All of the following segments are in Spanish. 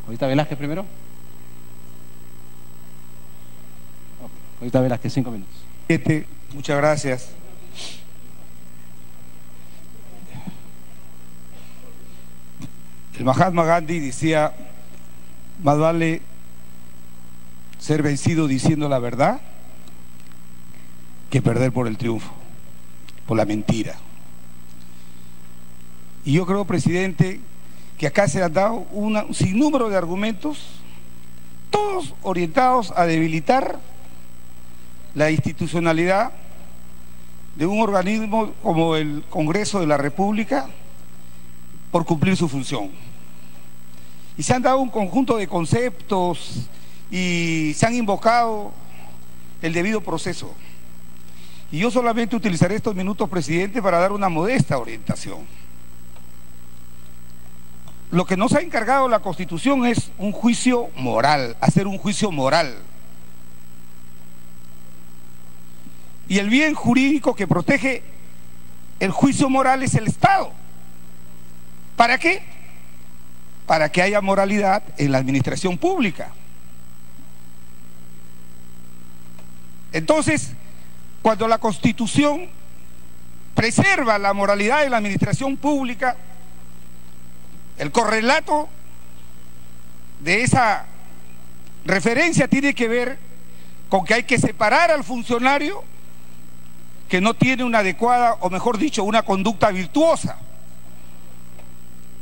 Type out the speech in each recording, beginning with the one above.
Congresista Velázquez primero. Congresista Velázquez, 5 minutos. Muchas gracias. El Mahatma Gandhi decía: más vale ser vencido diciendo la verdad que perder por el triunfo, por la mentira. Y yo creo, presidente, que acá se han dado un sinnúmero de argumentos, todos orientados a debilitar la institucionalidad de un organismo como el Congreso de la República por cumplir su función. Y se han dado un conjunto de conceptos y se han invocado el debido proceso. Y yo solamente utilizaré estos minutos, presidente, para dar una modesta orientación. Lo que nos ha encargado la Constitución es un juicio moral, hacer un juicio moral. Y el bien jurídico que protege el juicio moral es el Estado. ¿Para qué? Para que haya moralidad en la administración pública. Entonces, cuando la Constitución preserva la moralidad en la administración pública, el correlato de esa referencia tiene que ver con que hay que separar al funcionario que no tiene una adecuada, o mejor dicho, una conducta virtuosa,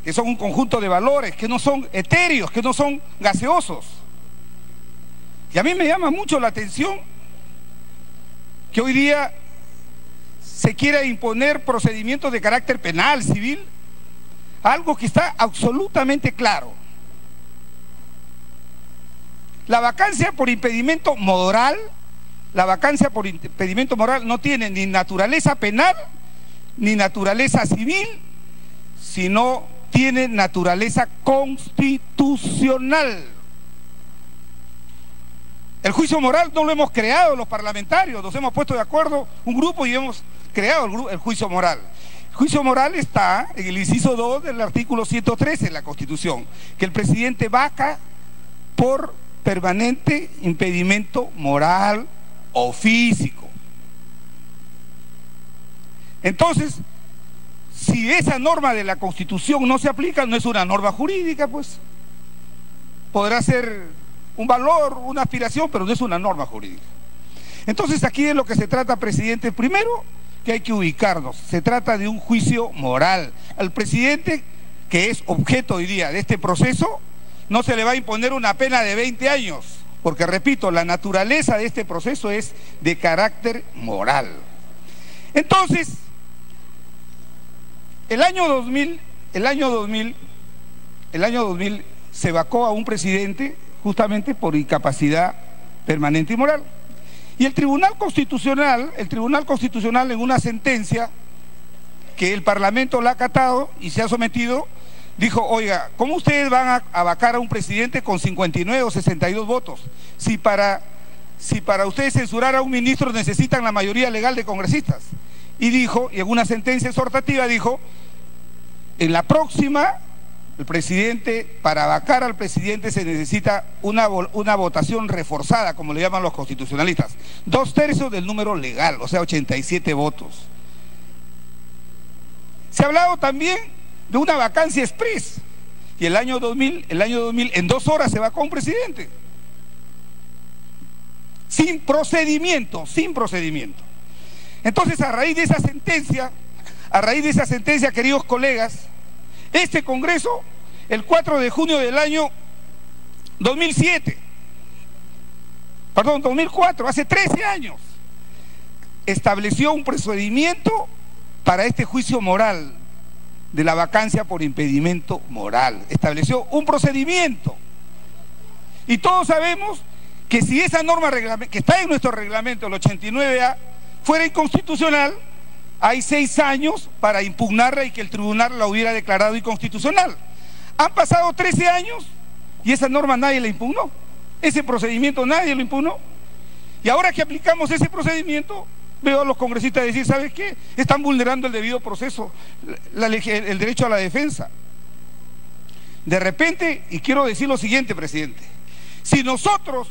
que son un conjunto de valores, que no son etéreos, que no son gaseosos. Y a mí me llama mucho la atención que hoy día se quiera imponer procedimientos de carácter penal, civil, algo que está absolutamente claro. La vacancia por impedimento moral, no tiene ni naturaleza penal ni naturaleza civil, sino tiene naturaleza constitucional. El juicio moral no lo hemos creado los parlamentarios, nos hemos puesto de acuerdo un grupo y hemos creado el juicio moral. El juicio moral está en el inciso 2 del artículo 113 de la Constitución, que el presidente vaca por permanente impedimento moral o físico. Entonces, si esa norma de la Constitución no se aplica, no es una norma jurídica, pues podrá ser un valor, una aspiración, pero no es una norma jurídica. Entonces aquí de lo que se trata, presidente, primero que hay que ubicarnos, se trata de un juicio moral. Al presidente, que es objeto hoy día de este proceso, no se le va a imponer una pena de 20 años, porque repito, la naturaleza de este proceso es de carácter moral. Entonces, el año 2000 se vacó a un presidente justamente por incapacidad permanente y moral. Y el Tribunal Constitucional en una sentencia que el Parlamento la ha acatado y se ha sometido, dijo: oiga, ¿cómo ustedes van a vacar a un presidente con 59 o 62 votos? Si para ustedes censurar a un ministro necesitan la mayoría legal de congresistas. Y dijo, y en una sentencia exhortativa dijo: en la próxima, el presidente, para vacar al presidente se necesita una votación reforzada, como le llaman los constitucionalistas, 2/3 del número legal, o sea, 87 votos. Se ha hablado también de una vacancia express, y el año 2000 en 2 horas se vacó un presidente, sin procedimiento. Entonces, a raíz de esa sentencia, queridos colegas, este Congreso, el 4 de junio del año 2004, hace 13 años, estableció un procedimiento para este juicio moral de la vacancia por impedimento moral. Estableció un procedimiento. Y todos sabemos que si esa norma que está en nuestro reglamento, el 89A, fuera inconstitucional, hay 6 años para impugnarla y que el tribunal la hubiera declarado inconstitucional. Han pasado 13 años y esa norma nadie la impugnó. Ese procedimiento nadie lo impugnó. Y ahora que aplicamos ese procedimiento, veo a los congresistas decir: ¿sabes qué? Están vulnerando el debido proceso, el derecho a la defensa. de repente, y quiero decir lo siguiente, presidente, si nosotros,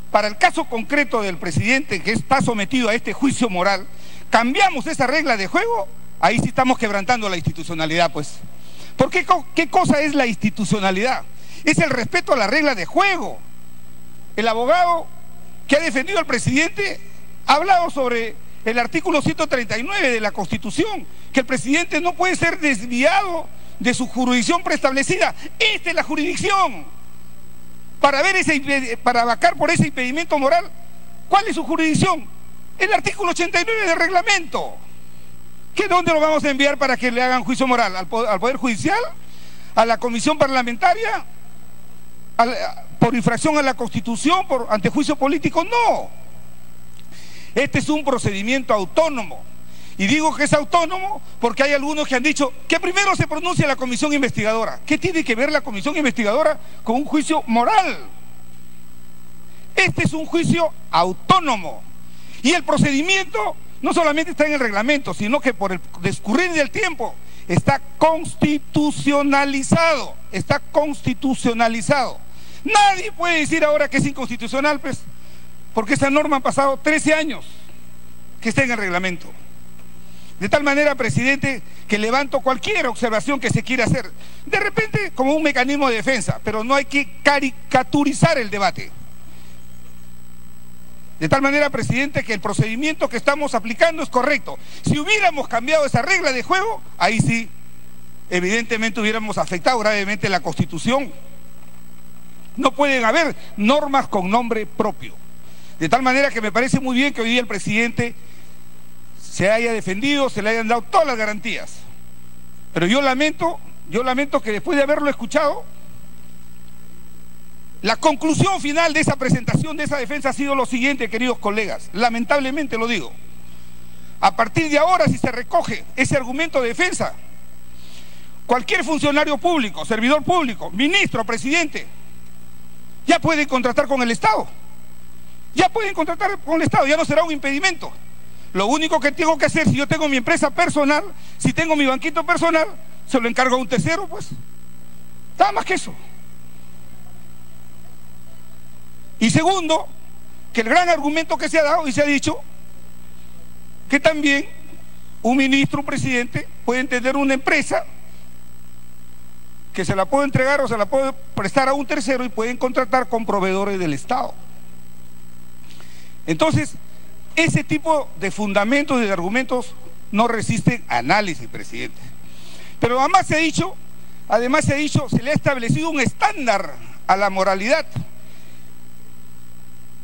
para el caso concreto del presidente que está sometido a este juicio moral, cambiamos esa regla de juego, ahí sí estamos quebrantando la institucionalidad, pues. Porque ¿qué cosa es la institucionalidad? Es el respeto a la regla de juego. El abogado que ha defendido al presidente ha hablado sobre el artículo 139 de la Constitución, que el presidente no puede ser desviado de su jurisdicción preestablecida. Esta es la jurisdicción para vacar por ese impedimento moral. ¿Cuál es su jurisdicción? El artículo 89 del reglamento. ¿Dónde lo vamos a enviar para que le hagan juicio moral? ¿Al Poder Judicial? ¿A la Comisión Parlamentaria? ¿Por infracción a la Constitución? ¿Por antejuicio político? No. Este es un procedimiento autónomo. Y digo que es autónomo porque hay algunos que han dicho que primero se pronuncia la comisión investigadora. ¿Qué tiene que ver la comisión investigadora con un juicio moral? Este es un juicio autónomo. Y el procedimiento no solamente está en el reglamento, sino que por el discurrir del tiempo está constitucionalizado. Está constitucionalizado. Nadie puede decir ahora que es inconstitucional, pues, porque esta norma ha pasado 13 años que está en el reglamento. De tal manera, presidente, que levanto cualquier observación que se quiera hacer, de repente como un mecanismo de defensa, pero no hay que caricaturizar el debate. De tal manera, presidente, que el procedimiento que estamos aplicando es correcto. Si hubiéramos cambiado esa regla de juego, ahí sí, evidentemente hubiéramos afectado gravemente la Constitución. No pueden haber normas con nombre propio. De tal manera que me parece muy bien que hoy día el presidente se haya defendido, se le hayan dado todas las garantías. Pero yo lamento que después de haberlo escuchado, la conclusión final de esa presentación, de esa defensa ha sido lo siguiente, queridos colegas, lamentablemente lo digo. A partir de ahora, si se recoge ese argumento de defensa, cualquier funcionario público, servidor público, ministro, presidente, ya pueden contratar con el Estado. Ya pueden contratar con el Estado, ya no será un impedimento. Lo único que tengo que hacer, si yo tengo mi empresa personal, si tengo mi banquito personal, se lo encargo a un tercero, pues. Nada más que eso. Y segundo, que el gran argumento que se ha dado y se ha dicho, que también un ministro, un presidente, puede tener una empresa que se la puede entregar o se la puede prestar a un tercero y pueden contratar con proveedores del Estado. Entonces, ese tipo de fundamentos y de argumentos no resisten análisis, presidente. Pero además se ha dicho, se le ha establecido un estándar a la moralidad.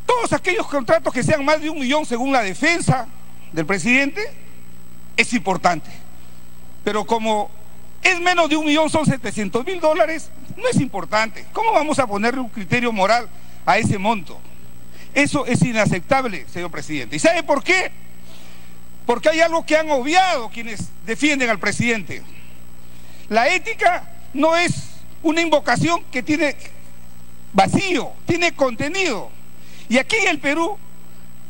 Todos aquellos contratos que sean más de 1 millón según la defensa del presidente es importante. Pero como es menos de 1 millón, son $700.000, no es importante. ¿Cómo vamos a ponerle un criterio moral a ese monto? Eso es inaceptable, señor presidente. ¿Y sabe por qué? Porque hay algo que han obviado quienes defienden al presidente. La ética no es una invocación que tiene vacío, tiene contenido. Y aquí en el Perú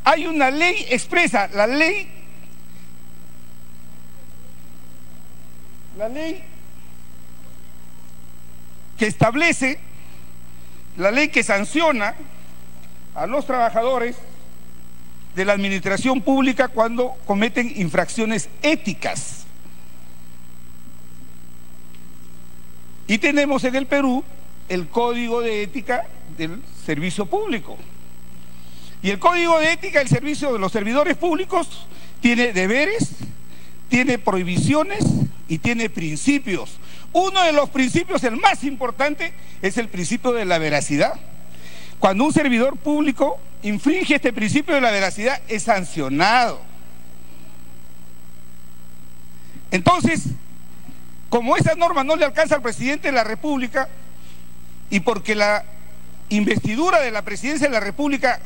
hay una ley expresa, la ley que establece, la ley que sanciona a los trabajadores de la administración pública cuando cometen infracciones éticas. Y tenemos en el Perú el Código de Ética del Servicio Público. Y el Código de Ética del Servicio de los Servidores Públicos tiene deberes, tiene prohibiciones y tiene principios. Uno de los principios, el más importante, es el principio de la veracidad. Cuando un servidor público infringe este principio de la veracidad, es sancionado. Entonces, como esa norma no le alcanza al presidente de la República, y porque la investidura de la presidencia de la República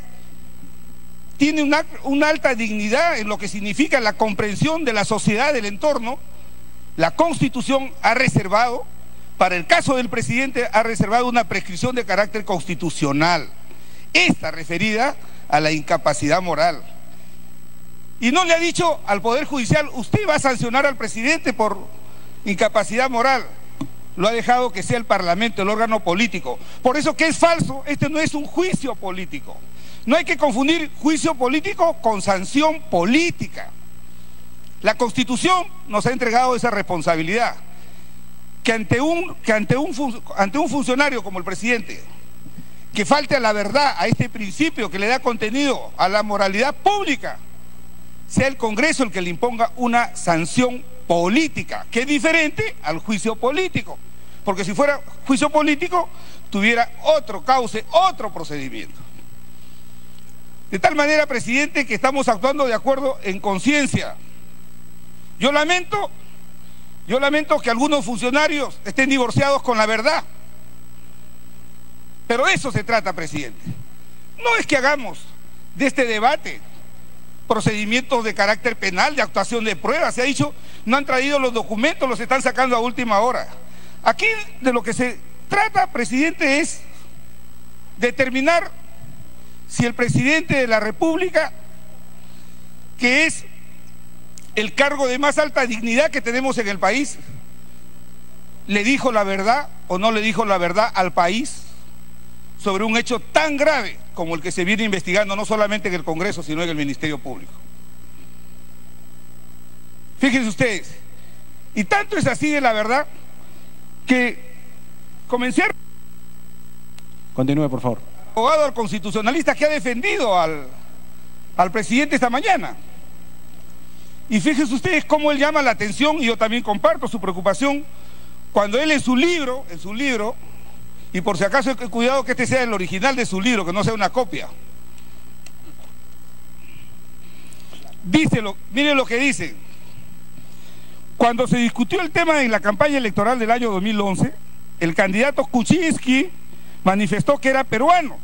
tiene una alta dignidad en lo que significa la comprensión de la sociedad, del entorno, la Constitución ha reservado, para el caso del presidente, ha reservado una prescripción de carácter constitucional, esta referida a la incapacidad moral. Y no le ha dicho al Poder Judicial, usted va a sancionar al presidente por incapacidad moral. lo ha dejado que sea el Parlamento, el órgano político. Por eso que es falso, este no es un juicio político. No hay que confundir juicio político con sanción política. La Constitución nos ha entregado esa responsabilidad, que ante un funcionario como el presidente, que falte a la verdad, a este principio que le da contenido a la moralidad pública, sea el Congreso el que le imponga una sanción política, que es diferente al juicio político. Porque si fuera juicio político, tuviera otro cauce, otro procedimiento. De tal manera, presidente, que estamos actuando de acuerdo en conciencia. Yo lamento que algunos funcionarios estén divorciados con la verdad. Pero de eso se trata, presidente. No es que hagamos de este debate procedimientos de carácter penal, de actuación de pruebas. Se ha dicho, no han traído los documentos, los están sacando a última hora. Aquí de lo que se trata, presidente, es determinar si el presidente de la República, que es el cargo de más alta dignidad que tenemos en el país, le dijo la verdad o no le dijo la verdad al país sobre un hecho tan grave como el que se viene investigando no solamente en el Congreso, sino en el Ministerio Público. Fíjense ustedes, y tanto es así de la verdad que comencé a... Continúe, por favor. Abogado al constitucionalista que ha defendido al presidente esta mañana. Y fíjense ustedes cómo él llama la atención, y yo también comparto su preocupación, cuando él en su libro, y por si acaso cuidado que este sea el original de su libro, que no sea una copia. Miren lo que dice. Cuando se discutió el tema en la campaña electoral del año 2011, el candidato Kuczynski manifestó que era peruano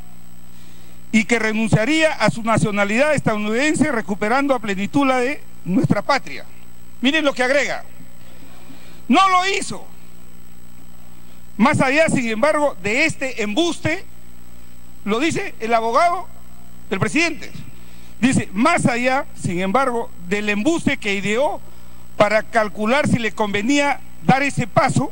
y que renunciaría a su nacionalidad estadounidense recuperando a plenitud la de nuestra patria. Miren lo que agrega. No lo hizo. Más allá, sin embargo, de este embuste, lo dice el abogado del presidente. Dice, más allá, sin embargo, del embuste que ideó para calcular si le convenía dar ese paso,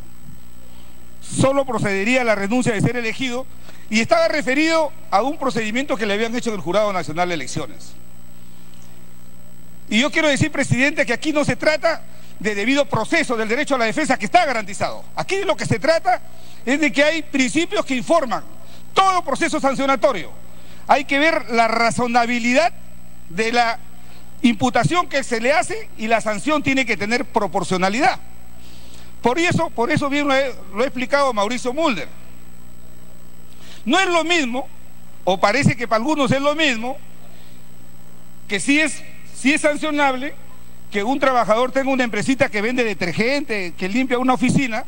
solo procedería a la renuncia de ser elegido, y estaba referido a un procedimiento que le habían hecho en el Jurado Nacional de Elecciones. Y yo quiero decir, presidente, que aquí no se trata de debido proceso del derecho a la defensa, que está garantizado. Aquí de lo que se trata es de que hay principios que informan todo proceso sancionatorio. Hay que ver la razonabilidad de la imputación que se le hace, y la sanción tiene que tener proporcionalidad. Por eso bien lo ha explicado Mauricio Mulder. No es lo mismo, o parece que para algunos es lo mismo, que sí es sancionable que un trabajador tenga una empresita que vende detergente, que limpia una oficina,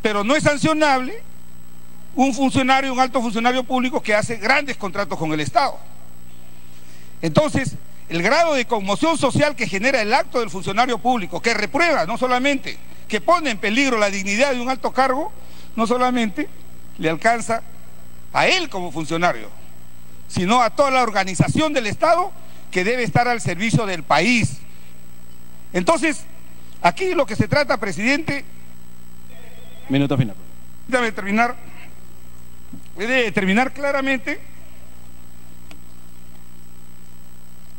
pero no es sancionable un funcionario, un alto funcionario público que hace grandes contratos con el Estado. Entonces, el grado de conmoción social que genera el acto del funcionario público, que reprueba, no solamente, que pone en peligro la dignidad de un alto cargo, no solamente le alcanza a él como funcionario, sino a toda la organización del Estado que debe estar al servicio del país. Entonces, aquí lo que se trata, presidente... Minuto final. Debe determinar claramente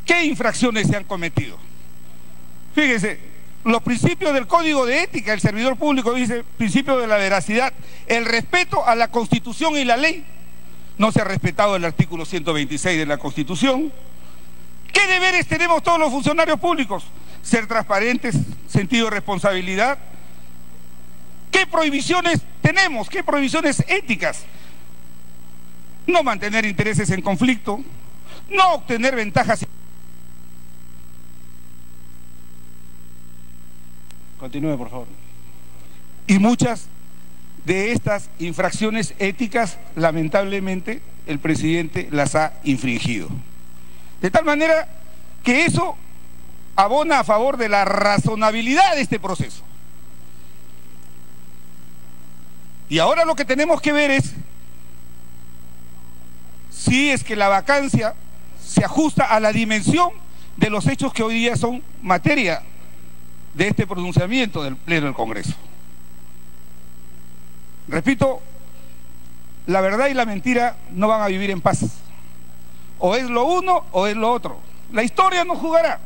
qué infracciones se han cometido. Fíjense, los principios del Código de Ética del Servidor Público dice: principio de la veracidad, el respeto a la Constitución y la ley. No se ha respetado el artículo 126 de la Constitución. ¿Qué deberes tenemos todos los funcionarios públicos? Ser transparentes, sentido de responsabilidad. ¿Qué prohibiciones tenemos? ¿Qué prohibiciones éticas? No mantener intereses en conflicto, no obtener ventajas. Continúe, por favor. Y muchas de estas infracciones éticas, lamentablemente, el presidente las ha infringido. De tal manera que eso abona a favor de la razonabilidad de este proceso. Y ahora lo que tenemos que ver es si es que la vacancia se ajusta a la dimensión de los hechos que hoy día son materia de este pronunciamiento del Pleno del Congreso. Repito, la verdad y la mentira no van a vivir en paz. O es lo uno o es lo otro. La historia no jugará,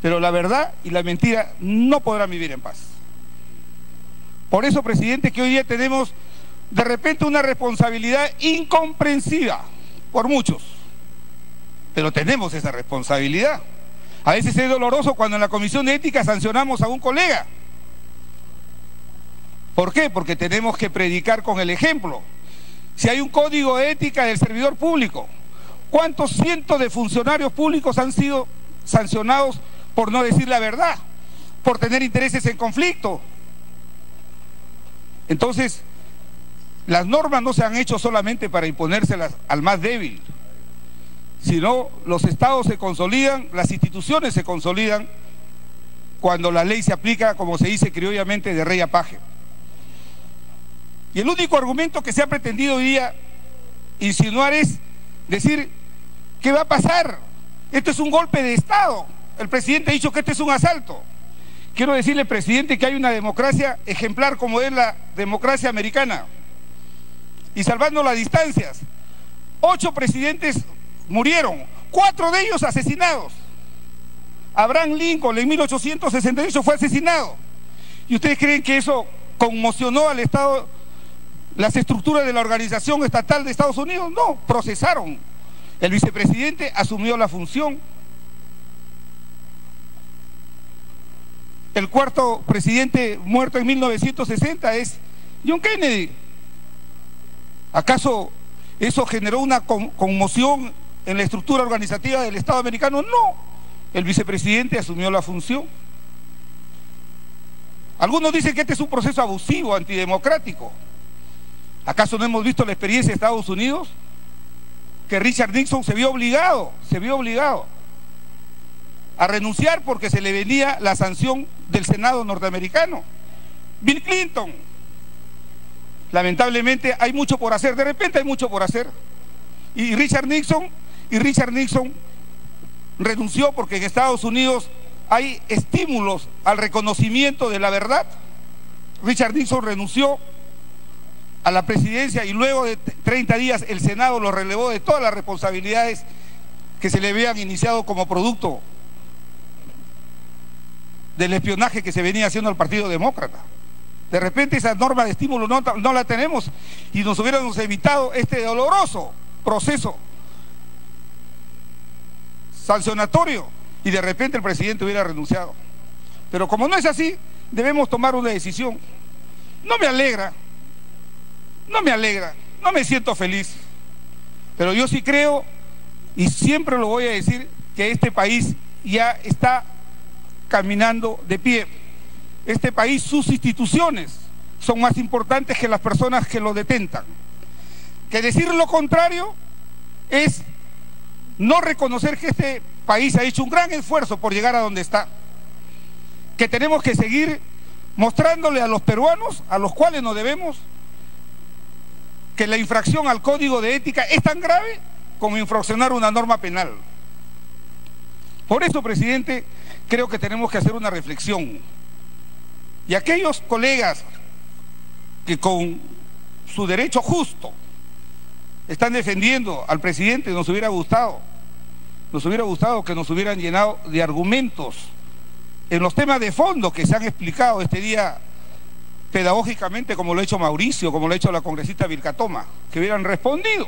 pero la verdad y la mentira no podrán vivir en paz. Por eso, presidente, que hoy día tenemos de repente una responsabilidad incomprensiva por muchos, pero tenemos esa responsabilidad. A veces es doloroso cuando en la Comisión de Ética sancionamos a un colega. ¿Por qué? Porque tenemos que predicar con el ejemplo. Si hay un código de ética del servidor público, ¿cuántos cientos de funcionarios públicos han sido sancionados por no decir la verdad, por tener intereses en conflicto? Entonces, las normas no se han hecho solamente para imponérselas al más débil, sino los estados se consolidan, las instituciones se consolidan cuando la ley se aplica, como se dice criollamente, de rey a paje. Y el único argumento que se ha pretendido hoy día insinuar es decir, ¿qué va a pasar? Esto es un golpe de Estado. El presidente ha dicho que este es un asalto. Quiero decirle, presidente, que hay una democracia ejemplar como es la democracia americana. Y salvando las distancias, 8 presidentes murieron, 4 de ellos asesinados. Abraham Lincoln en 1868 fue asesinado. ¿Y ustedes creen que eso conmocionó al Estado, las estructuras de la organización estatal de Estados Unidos? No, procesaron. El vicepresidente asumió la función. El cuarto presidente muerto en 1960 es John Kennedy. ¿Acaso eso generó una conmoción en la estructura organizativa del Estado americano? No, el vicepresidente asumió la función. Algunos dicen que este es un proceso abusivo, antidemocrático. ¿Acaso no hemos visto la experiencia de Estados Unidos? Que Richard Nixon se vio obligado a renunciar porque se le venía la sanción del Senado norteamericano. Bill Clinton, lamentablemente hay mucho por hacer, de repente hay mucho por hacer. Y Richard Nixon renunció porque en Estados Unidos hay estímulos al reconocimiento de la verdad. Richard Nixon renunció a la presidencia y luego de 30 días el Senado lo relevó de todas las responsabilidades que se le habían iniciado como producto del espionaje que se venía haciendo al Partido Demócrata. De repente esa norma de estímulo no la tenemos y nos hubiéramos evitado este doloroso proceso sancionatorio y de repente el presidente hubiera renunciado. Pero como no es así, debemos tomar una decisión. No me alegra, no me siento feliz, pero yo sí creo, y siempre lo voy a decir, que este país ya está caminando de pie. Este país, sus instituciones son más importantes que las personas que lo detentan. Que decir lo contrario es no reconocer que este país ha hecho un gran esfuerzo por llegar a donde está. Que tenemos que seguir mostrándole a los peruanos, a los cuales nos debemos, que la infracción al Código de Ética es tan grave como infraccionar una norma penal. Por eso, presidente, creo que tenemos que hacer una reflexión. Y aquellos colegas que con su derecho justo están defendiendo al presidente, nos hubiera gustado que nos hubieran llenado de argumentos en los temas de fondo que se han explicado este día pedagógicamente, como lo ha hecho Mauricio, como lo ha hecho la congresista Vilcatoma, que hubieran respondido,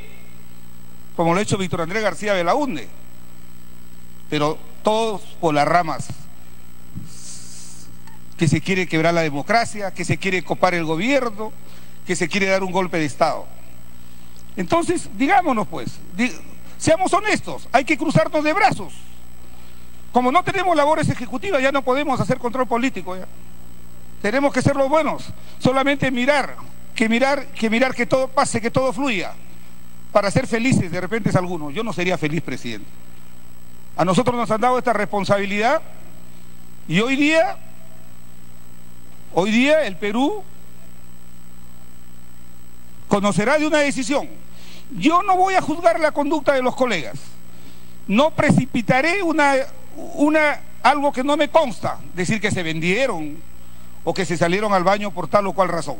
como lo ha hecho Víctor Andrés García Belaúnde, pero todos por las ramas, que se quiere quebrar la democracia, que se quiere copar el gobierno, que se quiere dar un golpe de Estado. Entonces, digámonos pues, seamos honestos, hay que cruzarnos de brazos. Como no tenemos labores ejecutivas, ya no podemos hacer control político, ya. Tenemos que ser los buenos, solamente mirar que todo pase, que todo fluya, para ser felices. De repente es alguno. Yo no sería feliz, presidente. A nosotros nos han dado esta responsabilidad y hoy día el Perú conocerá de una decisión. Yo no voy a juzgar la conducta de los colegas, no precipitaré algo que no me consta, decir que se vendieron o que se salieron al baño por tal o cual razón.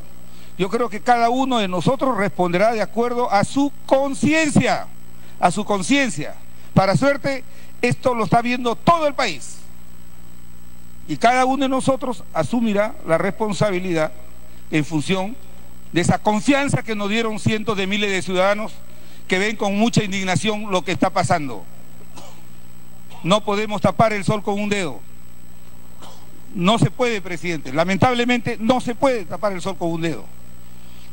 Yo creo que cada uno de nosotros responderá de acuerdo a su conciencia, a su conciencia. Para suerte, esto lo está viendo todo el país. Y cada uno de nosotros asumirá la responsabilidad en función de esa confianza que nos dieron cientos de miles de ciudadanos que ven con mucha indignación lo que está pasando. No podemos tapar el sol con un dedo. No se puede, presidente. Lamentablemente no se puede tapar el sol con un dedo.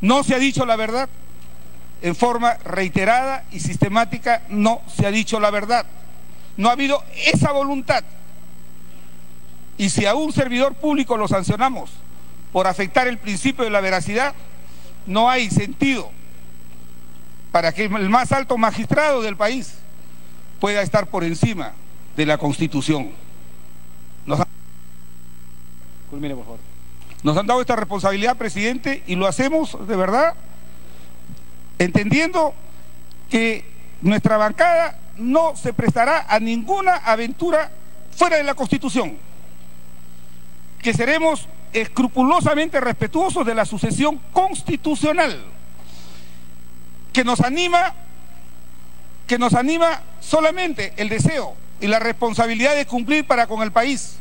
No se ha dicho la verdad. En forma reiterada y sistemática no se ha dicho la verdad. No ha habido esa voluntad. Y si a un servidor público lo sancionamos por afectar el principio de la veracidad, no hay sentido para que el más alto magistrado del país pueda estar por encima de la Constitución. Culmine, por favor. Nos han dado esta responsabilidad, presidente, y lo hacemos de verdad entendiendo que nuestra bancada no se prestará a ninguna aventura fuera de la Constitución, que seremos escrupulosamente respetuosos de la sucesión constitucional, que nos anima solamente el deseo y la responsabilidad de cumplir para con el país.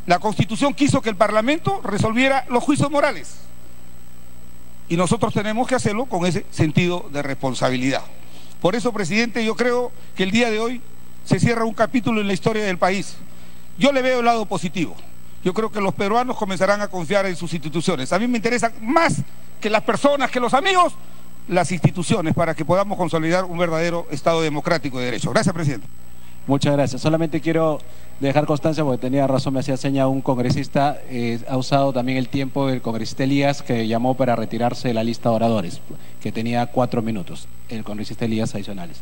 La Constitución quiso que el Parlamento resolviera los juicios morales y nosotros tenemos que hacerlo con ese sentido de responsabilidad. Por eso, presidente, yo creo que el día de hoy se cierra un capítulo en la historia del país. Yo le veo el lado positivo. Yo creo que los peruanos comenzarán a confiar en sus instituciones. A mí me interesan más que las personas, que los amigos, las instituciones, para que podamos consolidar un verdadero Estado democrático de derecho. Gracias, presidente. Muchas gracias. Solamente quiero dejar constancia, porque tenía razón, me hacía seña un congresista, ha usado también el tiempo del congresista Elías, que llamó para retirarse de la lista de oradores, que tenía 4 minutos, el congresista Elías adicionales.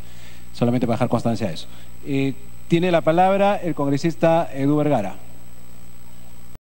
Solamente para dejar constancia de eso. Tiene la palabra el congresista Edu Vergara.